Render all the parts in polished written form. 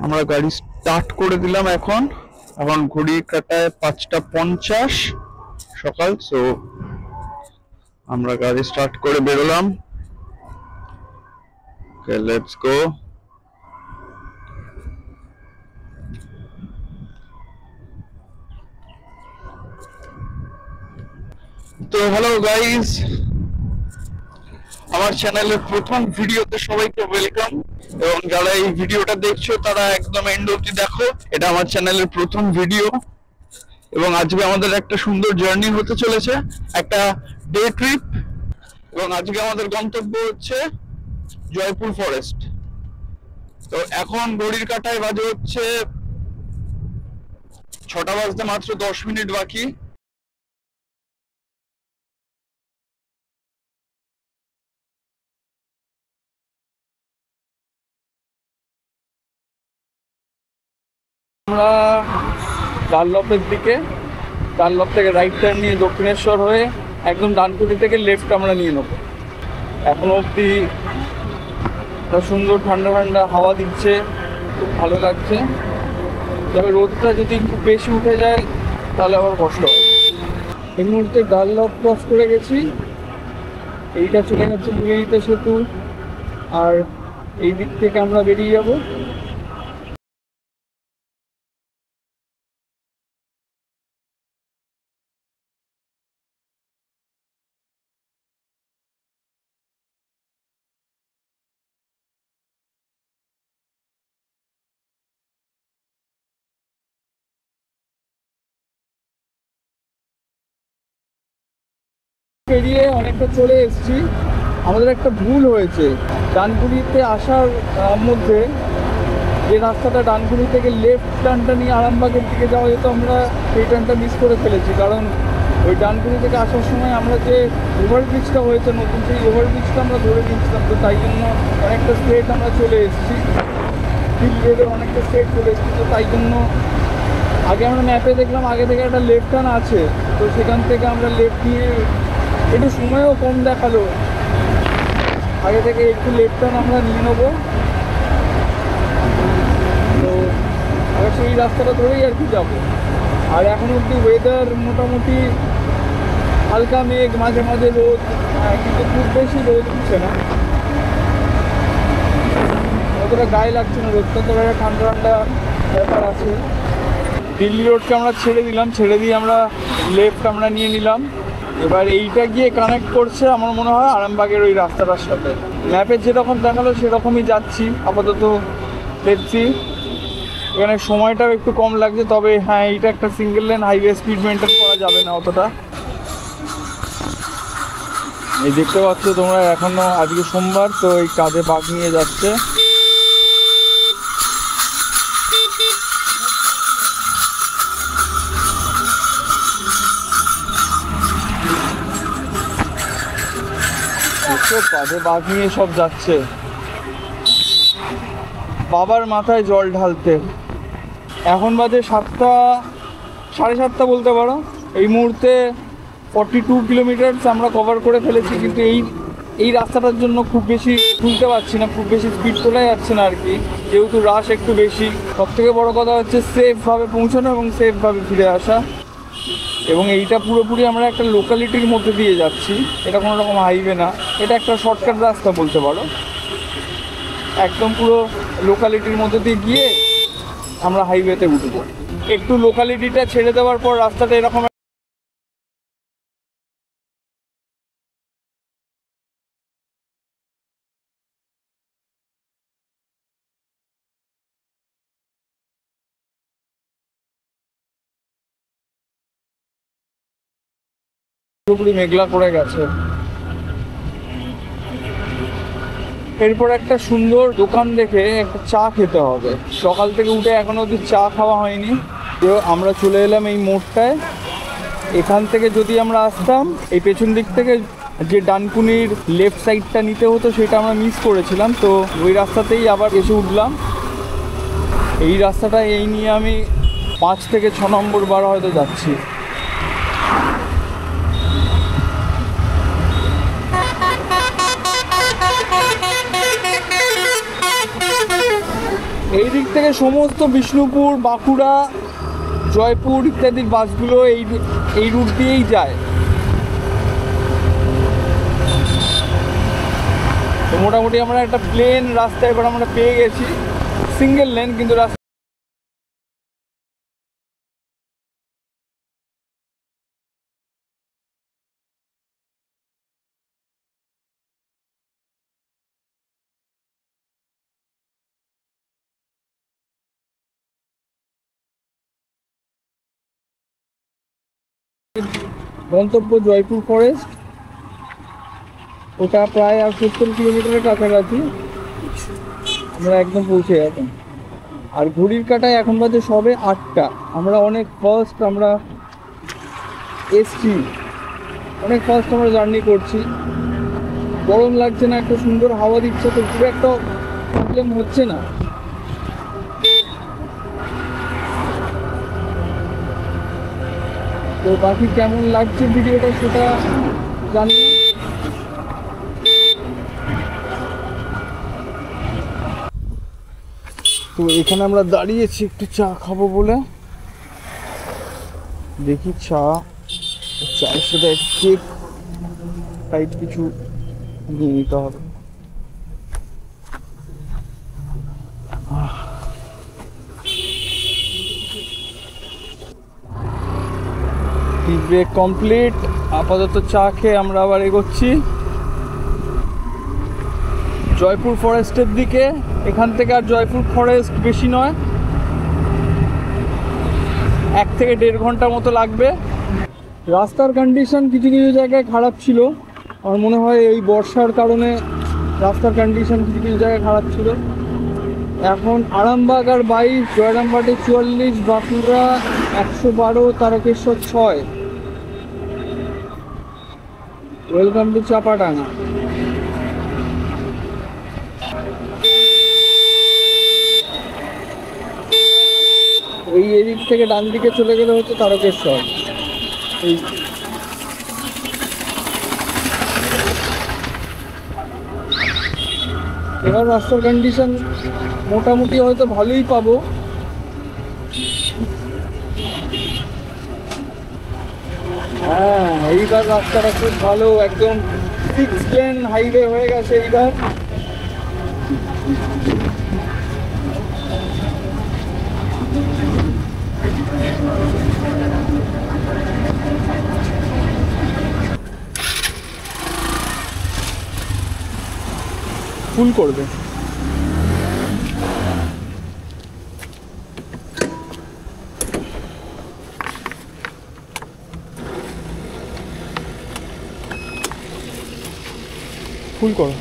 আমরা গাড়ি স্টার্ট করে দিলাম। এখন ঘড়ি কাটায় 5:50 সকাল। সো আমরা গাড়ি স্টার্ট করে বেরোলাম। ওকে, লেটস গো। তো হ্যালো গাইস, আমার চ্যানেলের প্রথম ভিডিওতে সবাইকে ওয়েলকাম। এবং যারা এই ভিডিওটা দেখছো তারা একদম এন্ড অবধি দেখো। এটা আমার চ্যানেলের প্রথম ভিডিও এবং আজকে আমাদের একটা সুন্দর জার্নি হতে চলেছে, একটা ডে ট্রিপ। এবং আজকে আমাদের গন্তব্য হচ্ছে জয়পুর ফরেস্ট। তো এখন ঘড়ির কাঁটায় বাজে হচ্ছে 6টা বাজতে মাত্র 10 মিনিট বাকি। আমরা ডানলপের দিকে, ডানলপ থেকে রাইট টার্ন নিয়ে দক্ষিণেশ্বর হয়ে একদম ডানকুনি থেকে লেফট আমরা নিয়ে নেবো। এখনো অবধি সুন্দর ঠান্ডা ঠান্ডা হাওয়া দিচ্ছে, খুব ভালো লাগছে। তবে রোদটা যদি একটু বেশি উঠে যায় তাহলে আবার কষ্ট হয়। এই মুহূর্তে ডানলপ ক্রস করে গেছি, এইটা চলে গেছে বুড়িতে সেতু, আর এই দিক থেকে আমরা বেরিয়ে যাবো। পেরিয়ে অনেকটা চলে এসেছি। আমাদের একটা ভুল হয়েছে, ডানকুনিতে আসার মধ্যে যে রাস্তাটা ডানকুনি থেকে লেফট টার্নটা নিয়ে আরামবাগের দিকে যাওয়া যেত, আমরা সেই টার্নটা মিস করে ফেলেছি। কারণ ওই ডানকুনি থেকে আসার সময় আমরা যে ওভারব্রিজটা হয়েছে নতুন, সেই ওভারব্রিজটা আমরা ধরে নিচ্ছিলাম। তো তাই জন্য অনেকটা স্ট্রেট আমরা চলে এসেছি, হিল রোডের অনেকটা স্ট্রেট চলে এসেছি। তো তাই জন্য আগে আমরা ম্যাপে দেখলাম আগে থেকে একটা লেফট টার্ন আছে, তো সেখান থেকে আমরা লেফট নিয়ে, একটু সময়ও কম দেখালো, আগে থেকে একটু লেফট টার্ন আমরা নিয়ে নেবো। তো আবার সেই রাস্তাটা ধরেই আর কি যাবো। আর এখন অবধি ওয়েদার মোটামুটি হালকা মেঘ, মাঝে মাঝে রোদ, কিন্তু খুব বেশি রোদ উঠছে না, অতটা গায়ে লাগছে না রোদটা। তবে একটা ঠান্ডা ঠান্ডা ব্যাপার আছে। দিল্লি রোডকে আমরা ছেড়ে দিলাম, ছেড়ে দিয়ে আমরা লেফট আমরা নিয়ে নিলাম। এবার এইটা গিয়ে কানেক্ট করছে আমার মনে হয় আরামবাগের ওই রাস্তাটার সাথে। ম্যাপে যেরকম দেখালো সেরকমই যাচ্ছি আপাতত, দেখছি। এখানে সময়টাও একটু কম লাগছে, তবে হ্যাঁ এইটা একটা single lane highway, speed maintain করা যাবে না অতটা। এই দেখতে পাচ্ছ তোমরা, এখনও আজকে সোমবার, তো এই কাজে বাঘ নিয়ে যাচ্ছে। কাঁধে বাঘ নিয়ে সব যাচ্ছে বাবার মাথায় জল ঢালতে। এখন বাজে 7টা, 7:30 বলতে পারো। এই মুহূর্তে 42 কিলোমিটার আমরা কভার করে ফেলেছি, কিন্তু এই রাস্তাটার জন্য খুব বেশি তুলতে পারছি না, খুব বেশি স্পিড তোলা যাচ্ছে না আর কি, যেহেতু রাশ একটু বেশি। সবথেকে বড় কথা হচ্ছে সেফভাবে পৌঁছানো এবং সেফভাবে ফিরে আসা। এবং এইটা পুরোপুরি আমরা একটা লোকালিটির মধ্যে দিয়ে যাচ্ছি, এটা কোনো রকম হাইওয়ে না, এটা একটা শর্টকাট রাস্তা বলতে পারো। একদম পুরো লোকালিটির মধ্যে দিয়ে গিয়ে আমরা হাইওয়েতে উঠবো। একটু লোকালিটিটা ছেড়ে দেওয়ার পর রাস্তাটা এরকম পুরোপুরি মেঘলা করে গেছে। এরপর একটা সুন্দর দোকান দেখে একটা চা খেতে হবে। সকাল থেকে উঠে এখনো অবধি চা খাওয়া হয়নি। তো আমরা চলে এলাম এই মোড়টায়। এখান থেকে যদি আমরা আসতাম, এই পেছন দিক থেকে যে ডানকুনির লেফট সাইডটা নিতে হতো সেটা আমরা মিস করেছিলাম। তো ওই রাস্তাতেই আবার এসে উঠলাম। এই রাস্তাটা এই নিয়ে আমি 5 থেকে 6 নম্বর বার হয়তো যাচ্ছি। এই দিক থেকে সমস্ত বিষ্ণুপুর, বাঁকুড়া, জয়পুর ইত্যাদির বাসগুলো এই রুট দিয়েই যায়। তো মোটামুটি আমরা একটা প্লেন রাস্তা এবার আমরা পেয়ে গেছি, সিঙ্গেল লেন কিন্তু রাস্তা। গন্তব্য জয়পুর ফরেস্ট, ওটা প্রায় আর 70 কিলোমিটারের কাছাকাছি আমরা একদম পৌঁছে গেলাম। আর ঘড়ির কাঁটায় এখন বাজে সবে 8টা। আমরা অনেক ফার্স্ট আমরা এসছি, অনেক ফার্স্ট আমরা জার্নি করছি। গরম লাগছে না, একটা সুন্দর হাওয়া দিচ্ছে, তো খুব একটা প্রবলেম হচ্ছে না। তো বাকি কেমন লাগছে ভিডিওটা সেটা জানি না। তো এখানে আমরা দাঁড়িয়েছি একটু চা খাবো বলে। দেখি চায়ের সাথে কেক টাইপ কিছু নিয়ে নিতে হবে। Tea break complete. আপাতত চা খেয়ে আমরা আবার এগোচ্ছি জয়পুর ফরেস্টের দিকে। এখান থেকে আর জয়পুর ফরেস্ট বেশি নয়, 1 থেকে 1.5 ঘন্টা মতো লাগবে। রাস্তার কন্ডিশন কিছু কিছু জায়গায় খারাপ ছিল, আমার মনে হয় এই বর্ষার কারণে রাস্তার কন্ডিশন কিছু কিছু জায়গায় খারাপ ছিল। এখন আরামবাগ আর 22, জয়রামবাটে 44, বাঁকুড়া 112, তারকেশ্বর 6। Welcome to Chapadanga. এই এদিক থেকে ডান দিকে চলে গেলে হচ্ছে তারকেশ্বর। এই এবার রাস্তার কন্ডিশন মোটামুটি হয়তো ভালোই পাবো। হ্যাঁ, এইবার রাস্তাটা খুব ভালো, একদম 6 লেন হাইওয়ে হয়ে গেছে এইবার। ফুল করবে। ফুল করো।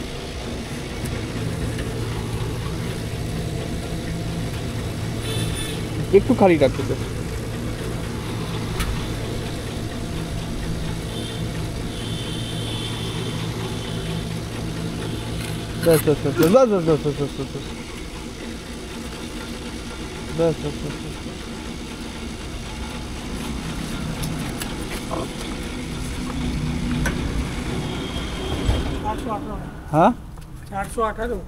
একটু খালি রাখতে তো। ব্যাস ব্যাস ব্যাস ব্যাস ব্যাস ব্যাস ব্যাস ব্যাস ব্যাস ব্যাস ব্যাস ব্যাস। হ্যাঁ 818।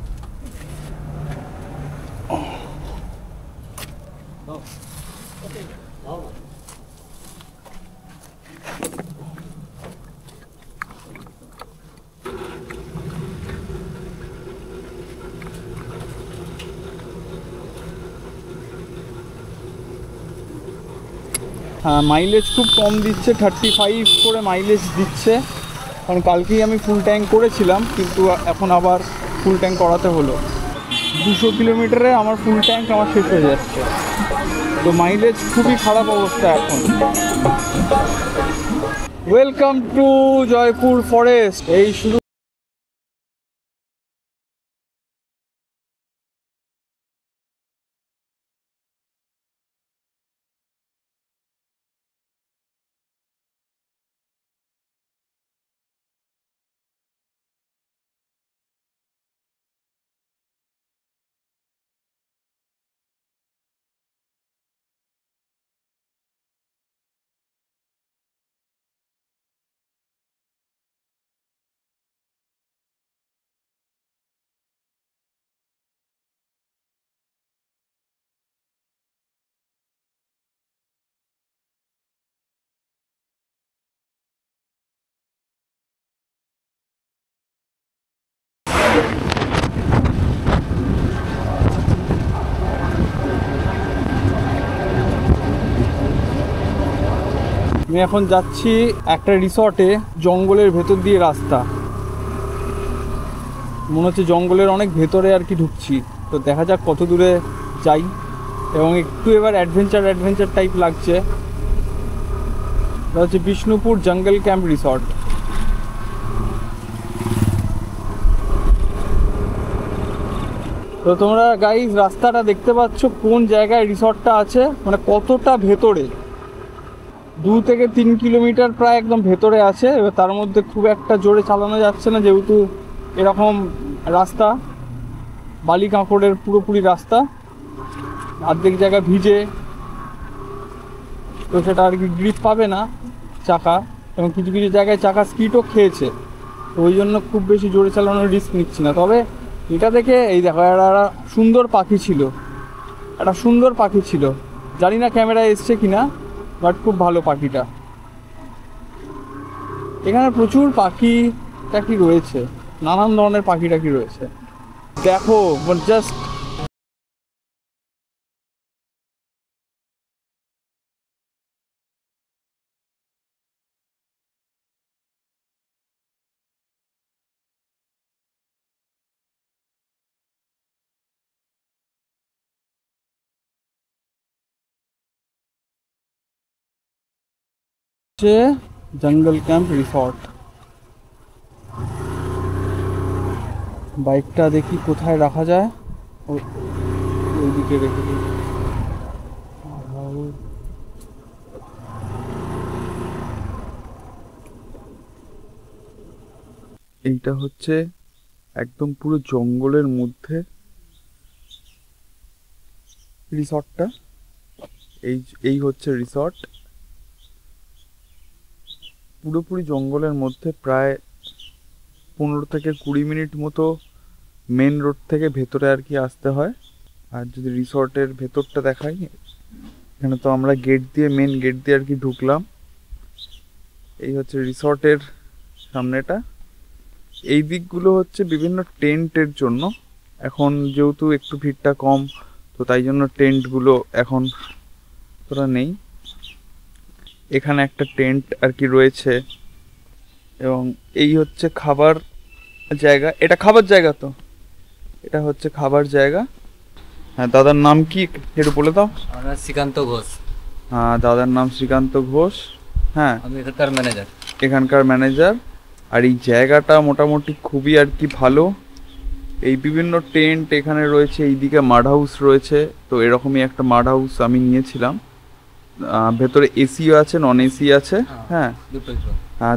হ্যাঁ, মাইলেজ খুব কম দিচ্ছে, 35 করে মাইলেজ দিচ্ছে। কারণ কালকেই আমি ফুল ট্যাঙ্ক করেছিলাম, কিন্তু এখন আবার ফুল ট্যাঙ্ক করাতে হলো। 200 কিলোমিটারে আমার ফুল ট্যাঙ্ক আমার শেষ হয়ে যাচ্ছে, তো মাইলেজ খুবই খারাপ অবস্থা এখন। Welcome to Jaipur forest. এই শুরু আমি এখন যাচ্ছি একটা রিসর্টে, জঙ্গলের ভেতর দিয়ে রাস্তা, মনে হচ্ছে জঙ্গলের অনেক ভেতরে আর কি ঢুকছি। তো দেখা যাক কত দূরে যাই, এবং একটু এবার অ্যাডভেঞ্চার টাইপ লাগছে। এটা হচ্ছে বিষ্ণুপুর জঙ্গল ক্যাম্প রিসর্ট। তো তোমরা গাইস রাস্তাটা দেখতে পাচ্ছ কোন জায়গায় রিসর্টটা আছে, মানে কতটা ভেতরে, 2 থেকে 3 কিলোমিটার প্রায় একদম ভেতরে আছে। এবার তার মধ্যে খুব একটা জোরে চালানো যাচ্ছে না, যেহেতু এরকম রাস্তা, বালি কাঁকড়ের পুরোপুরি রাস্তা, অর্ধেক জায়গা ভিজে, তো সেটা আর কি গ্রিপ পাবে না চাকা, এবং কিছু কিছু জায়গায় চাকা স্কিটও খেয়েছে। তো ওই জন্য খুব বেশি জোরে চালানোর রিস্ক নিচ্ছি না। তবে এটা দেখে এই দেখো একটা সুন্দর পাখি ছিল, জানি না ক্যামেরায় এসছে কিনা, বাট খুব ভালো পাখিটা। এখানে প্রচুর পাখি টাকি রয়েছে, নানান ধরনের পাখি টাকি রয়েছে। দেখো জাস্ট জঙ্গল ক্যাম্প রিসর্ট। বাইকটা দেখি কোথায় রাখা যায়, ওইদিকে রেখে দিই। এইটা হচ্ছে একদম পুরো জঙ্গলের মধ্যে রিসর্টটা। এই হচ্ছে রিসর্ট, পুরোপুরি জঙ্গলের মধ্যে, প্রায় 15 থেকে 20 মিনিট মতো মেন রোড থেকে ভেতরে আর কি আসতে হয়। আর যদি রিসর্টের ভেতরটা দেখাই, এখানে তো আমরা মেন গেট দিয়ে আর কি ঢুকলাম। এই হচ্ছে রিসর্টের সামনেটা। এই দিকগুলো হচ্ছে বিভিন্ন টেন্টের জন্য, এখন যেহেতু একটু ভিড়টা কম, তো তাই জন্য টেন্টগুলো এখন তোরা নেই। এখানে একটা টেন্ট আর কি রয়েছে, এবং এই হচ্ছে খাবার জায়গা। এটা খাবার জায়গা, তো এটা হচ্ছে খাবার জায়গা। হ্যাঁ, দাদার নাম কি একটু বলে দাও। আমার শ্রীকান্ত ঘোষ। হ্যাঁ, দাদার নাম শ্রীকান্ত ঘোষ। হ্যাঁ, আমি এখানকার ম্যানেজার। আর এই জায়গাটা মোটামুটি খুবই আর কি ভালো। এই বিভিন্ন টেন্ট এখানে রয়েছে, এইদিকে মাড হাউস রয়েছে। তো এরকমই একটা মাড হাউস আমি নিয়েছিলাম। ভেতরে এসিও আছে, নন এসি আছে। হ্যাঁ,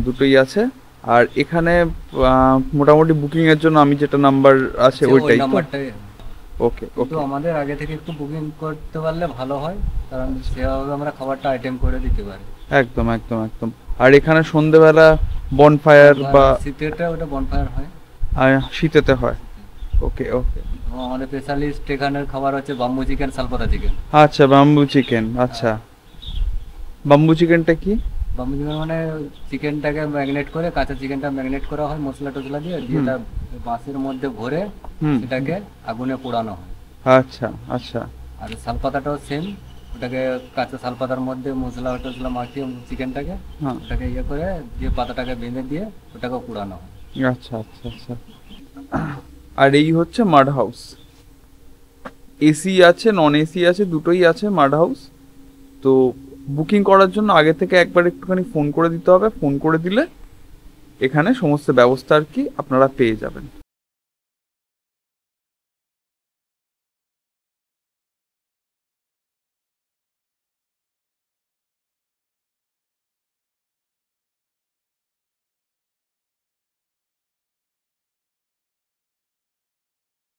দুটোই আছে। আর এখানে মোটামুটি বুকিং এর জন্য আমি যেটা নাম্বার আছে ওইটাই। ওকে ওকে, আমাদের আগে থেকে একটু বুকিং করতে পারলে ভালো হয়, কারণ সেভাবে আমরা খাবারটা আইটেম করে দিতে পারি। একদম একদম একদম। আর এখানে সন্ধ্যেবেলা বনফায়ার বা শীতেটা ওটা বনফায়ার হয়, শীতেতে হয়। ওকে ওকে। আমাদের স্পেশালিস্ট এখানের খাবার হচ্ছে বাম্বু চিকেন, সালপাতা চিকেন। আচ্ছা, বাম্বু চিকেন। আচ্ছা, বাম্বু চিকেনটা কি? বাম্বু চিকেন মানে চিকেনটাকে ম্যারিনেট করে, কাঁচা চিকেনটা ম্যারিনেট করা হয় মশলা টসলা দিয়ে, যেটা বাঁশের মধ্যে ভরে সেটাকে আগুনে পোড়ানো হয়। আচ্ছা আচ্ছা। আর শালপাতাটাও সেম, ওটাকে কাঁচা শালপাতার মধ্যে মশলা টসলা মাখিয়ে চিকেনটাকে ওটাকে ইয়ে করে দিয়ে পাতাটাকে বেঁধে দিয়ে ওটাকে পোড়ানো হয়। আচ্ছা আচ্ছা আচ্ছা। আর এই হচ্ছে মাড হাউস। এসি আছে, নন এসি আছে, দুটোই আছে মাড হাউস। তো বুকিং করার জন্য আগে থেকে একবার একটুখানি ফোন করে দিতে হবে। ফোন করে দিলে এখানে সমস্ত ব্যবস্থা আর কি আপনারা পেয়ে যাবেন।